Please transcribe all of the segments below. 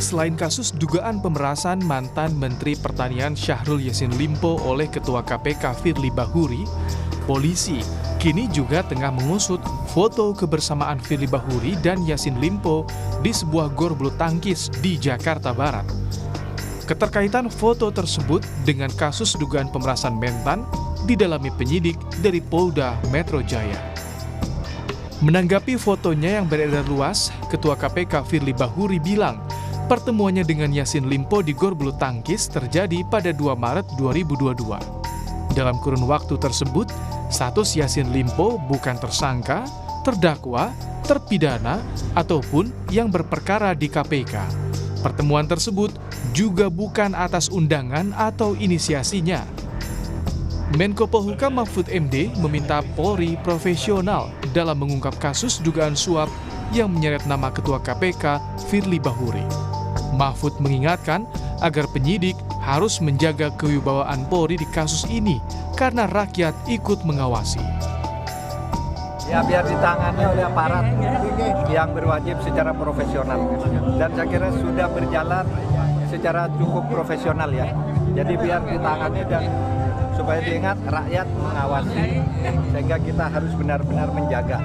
Selain kasus dugaan pemerasan mantan Menteri Pertanian Syahrul Yassin Limpo oleh Ketua KPK Firly Bahuri, polisi kini juga tengah mengusut foto kebersamaan Firly Bahuri dan Yassin Limpo di sebuah gor bulu tangkis di Jakarta Barat. Keterkaitan foto tersebut dengan kasus dugaan pemerasan mentan didalami penyidik dari Polda Metro Jaya. Menanggapi fotonya yang beredar luas, Ketua KPK Firly Bahuri bilang pertemuannya dengan Yassin Limpo di gor bulu tangkis terjadi pada 2 Maret 2022. Dalam kurun waktu tersebut, status Yassin Limpo bukan tersangka, terdakwa, terpidana, ataupun yang berperkara di KPK. Pertemuan tersebut juga bukan atas undangan atau inisiasinya. Menko Polhukam Mahfud MD meminta Polri profesional dalam mengungkap kasus dugaan suap yang menyeret nama Ketua KPK Firly Bahuri. Mahfud mengingatkan agar penyidik harus menjaga kewibawaan Polri di kasus ini karena rakyat ikut mengawasi. Ya biar ditangani oleh aparat yang berwajib secara profesional. Dan saya kira sudah berjalan secara cukup profesional ya. Jadi biar ditangani dan supaya diingat rakyat mengawasi, sehingga kita harus benar-benar menjaga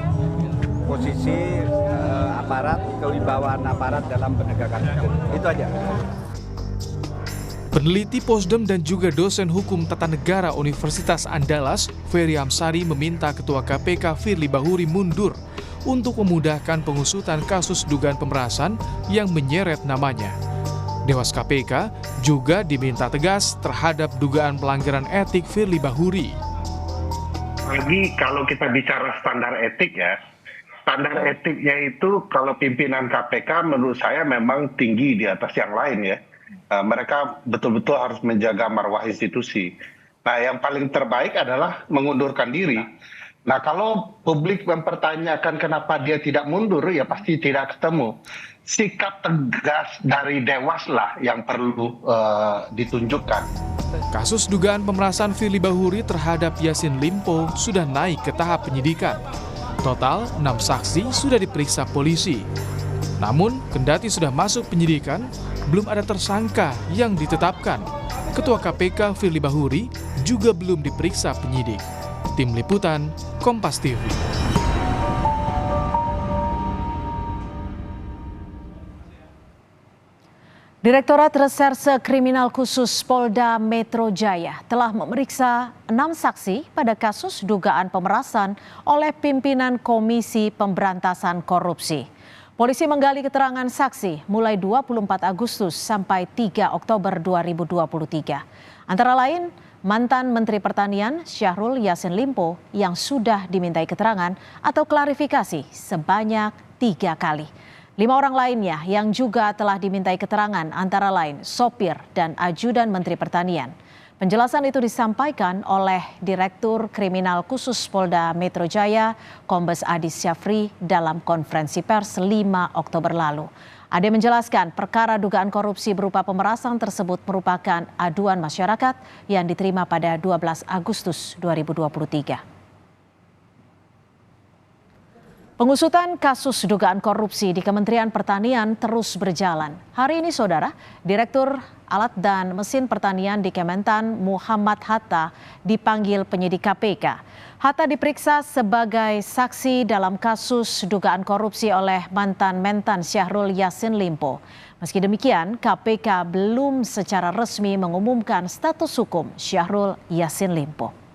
posisi aparat, kewibawaan aparat dalam penegakan hukum. Itu aja. Peneliti Posdem dan juga dosen hukum tata negara Universitas Andalas, Ferry Amsari meminta Ketua KPK Firly Bahuri mundur untuk memudahkan pengusutan kasus dugaan pemerasan yang menyeret namanya. Dewas KPK juga diminta tegas terhadap dugaan pelanggaran etik Firly Bahuri. Lagi kalau kita bicara standar etik ya, standar etiknya itu kalau pimpinan KPK menurut saya memang tinggi di atas yang lain ya. Mereka betul-betul harus menjaga marwah institusi. Nah yang paling terbaik adalah mengundurkan diri. Nah kalau publik mempertanyakan kenapa dia tidak mundur ya pasti tidak ketemu. Sikap tegas dari Dewas lah yang perlu ditunjukkan. Kasus dugaan pemerasan Firly Bahuri terhadap Yassin Limpo sudah naik ke tahap penyidikan. Total 6 saksi sudah diperiksa polisi. Namun, kendati sudah masuk penyidikan, belum ada tersangka yang ditetapkan. Ketua KPK Firly Bahuri juga belum diperiksa penyidik. Tim Liputan, Kompas TV. Direktorat Reserse Kriminal Khusus Polda Metro Jaya telah memeriksa 6 saksi pada kasus dugaan pemerasan oleh pimpinan Komisi Pemberantasan Korupsi. Polisi menggali keterangan saksi mulai 24 Agustus sampai 3 Oktober 2023. Antara lain, mantan Menteri Pertanian Syahrul Yassin Limpo yang sudah dimintai keterangan atau klarifikasi sebanyak 3 kali. 5 orang lainnya yang juga telah dimintai keterangan antara lain sopir dan ajudan Menteri Pertanian. Penjelasan itu disampaikan oleh Direktur Kriminal Khusus Polda Metro Jaya, Kombes Adi Syafri dalam konferensi pers 5 Oktober lalu. Ade menjelaskan perkara dugaan korupsi berupa pemerasan tersebut merupakan aduan masyarakat yang diterima pada 12 Agustus 2023. Pengusutan kasus dugaan korupsi di Kementerian Pertanian terus berjalan. Hari ini, Saudara, Direktur Alat dan Mesin Pertanian di Kementan Muhammad Hatta dipanggil penyidik KPK. Hatta diperiksa sebagai saksi dalam kasus dugaan korupsi oleh mantan Mentan Syahrul Yassin Limpo. Meski demikian, KPK belum secara resmi mengumumkan status hukum Syahrul Yassin Limpo.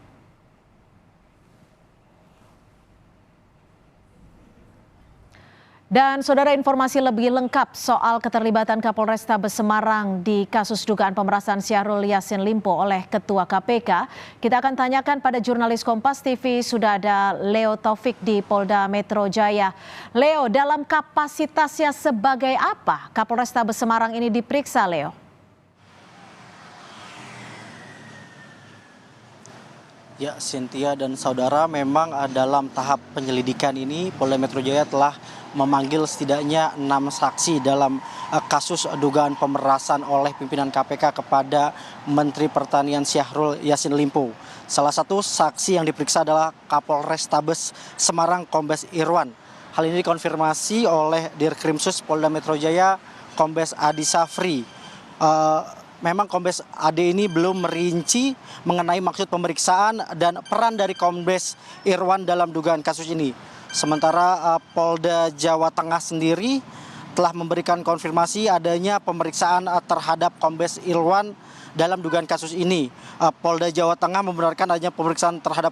Dan Saudara, informasi lebih lengkap soal keterlibatan Kapolrestabes Semarang di kasus dugaan pemerasan Syahrul Yassin Limpo oleh Ketua KPK. Kita akan tanyakan pada jurnalis Kompas TV, sudah ada Leo Taufik di Polda Metro Jaya. Leo, dalam kapasitasnya sebagai apa Kapolrestabes Semarang ini diperiksa, Leo? Ya, Cynthia dan Saudara, memang dalam tahap penyelidikan ini Polda Metro Jaya telah memanggil setidaknya 6 saksi dalam kasus dugaan pemerasan oleh pimpinan KPK kepada Menteri Pertanian Syahrul Yassin Limpo. Salah satu saksi yang diperiksa adalah Kapolrestabes Semarang Kombes Irwan. Hal ini dikonfirmasi oleh Dirkrimsus Polda Metro Jaya Kombes Adi Safri. Memang Kombes Ade ini belum merinci mengenai maksud pemeriksaan dan peran dari Kombes Irwan dalam dugaan kasus ini. Sementara Polda Jawa Tengah sendiri telah memberikan konfirmasi adanya pemeriksaan terhadap Kombes Irwan dalam dugaan kasus ini. Polda Jawa Tengah membenarkan adanya pemeriksaan terhadap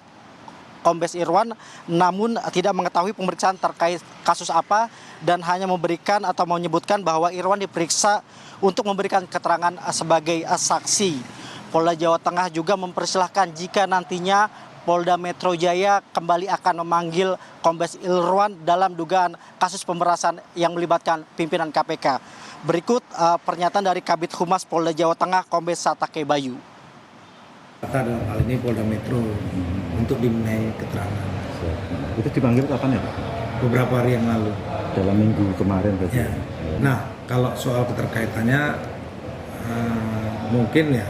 Kombes Irwan, namun tidak mengetahui pemeriksaan terkait kasus apa dan hanya memberikan atau menyebutkan bahwa Irwan diperiksa untuk memberikan keterangan sebagai saksi. Polda Jawa Tengah juga mempersilahkan jika nantinya Polda Metro Jaya kembali akan memanggil Kombes Irwan dalam dugaan kasus pemerasan yang melibatkan pimpinan KPK. Berikut pernyataan dari Kabid Humas Polda Jawa Tengah, Kombes Satake Bayu. Kita dalam hal ini Polda Metro untuk dimintai keterangan. Itu dipanggil kapan ya Pak? Beberapa hari yang lalu. Dalam minggu kemarin berarti? Ya. Nah, kalau soal keterkaitannya mungkin ya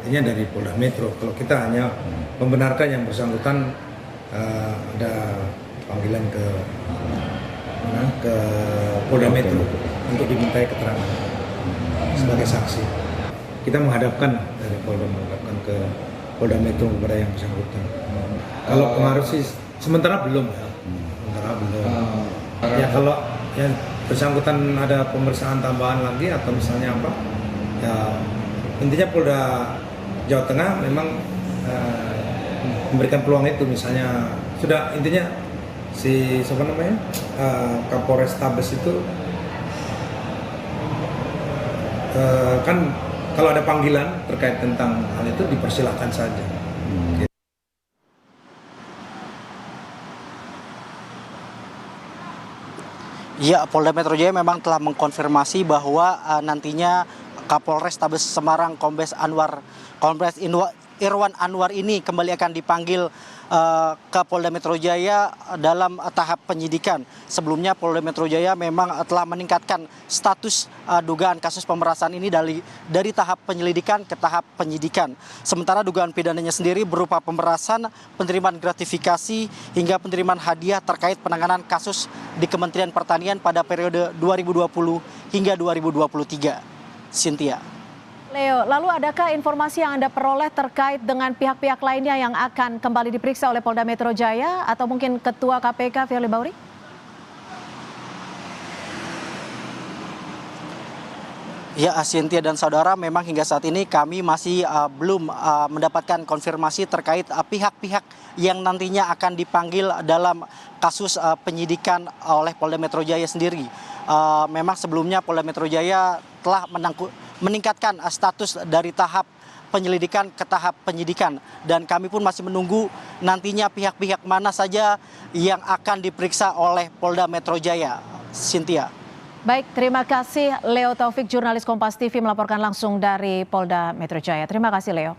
intinya dari Polda Metro. Kalau kita hanya membenarkan yang bersangkutan ada panggilan ke Polda Metro untuk dimintai keterangan sebagai saksi. Kita menghadapkan dari Polda ke Polda Metro kepada yang bersangkutan. Kalau pengaruh sih sementara belum ya. Sementara belum. Ya kalau yang bersangkutan ada pemeriksaan tambahan lagi atau misalnya apa, ya intinya Polda Jawa Tengah memang memberikan peluang itu, misalnya sudah intinya si siapa namanya Kapolres Tabes itu kan kalau ada panggilan terkait tentang hal itu dipersilahkan saja. Ya, Polda Metro Jaya memang telah mengkonfirmasi bahwa nantinya Kapolres Tabes Semarang Kombes Irwan Anwar ini kembali akan dipanggil ke Polda Metro Jaya dalam tahap penyidikan. Sebelumnya Polda Metro Jaya memang telah meningkatkan status dugaan kasus pemerasan ini dari tahap penyelidikan ke tahap penyidikan. Sementara dugaan pidananya sendiri berupa pemerasan, penerimaan gratifikasi, hingga penerimaan hadiah terkait penanganan kasus di Kementerian Pertanian pada periode 2020 hingga 2023. Cynthia. Leo, lalu adakah informasi yang Anda peroleh terkait dengan pihak-pihak lainnya yang akan kembali diperiksa oleh Polda Metro Jaya atau mungkin Ketua KPK Firly Bahuri? Ya, Cynthia dan saudara, memang hingga saat ini kami masih belum mendapatkan konfirmasi terkait pihak-pihak yang nantinya akan dipanggil dalam kasus penyidikan oleh Polda Metro Jaya sendiri. Memang sebelumnya Polda Metro Jaya telah meningkatkan status dari tahap penyelidikan ke tahap penyidikan, dan kami pun masih menunggu nantinya pihak-pihak mana saja yang akan diperiksa oleh Polda Metro Jaya. Cynthia. Baik, terima kasih Leo Taufik, jurnalis Kompas TV melaporkan langsung dari Polda Metro Jaya. Terima kasih Leo.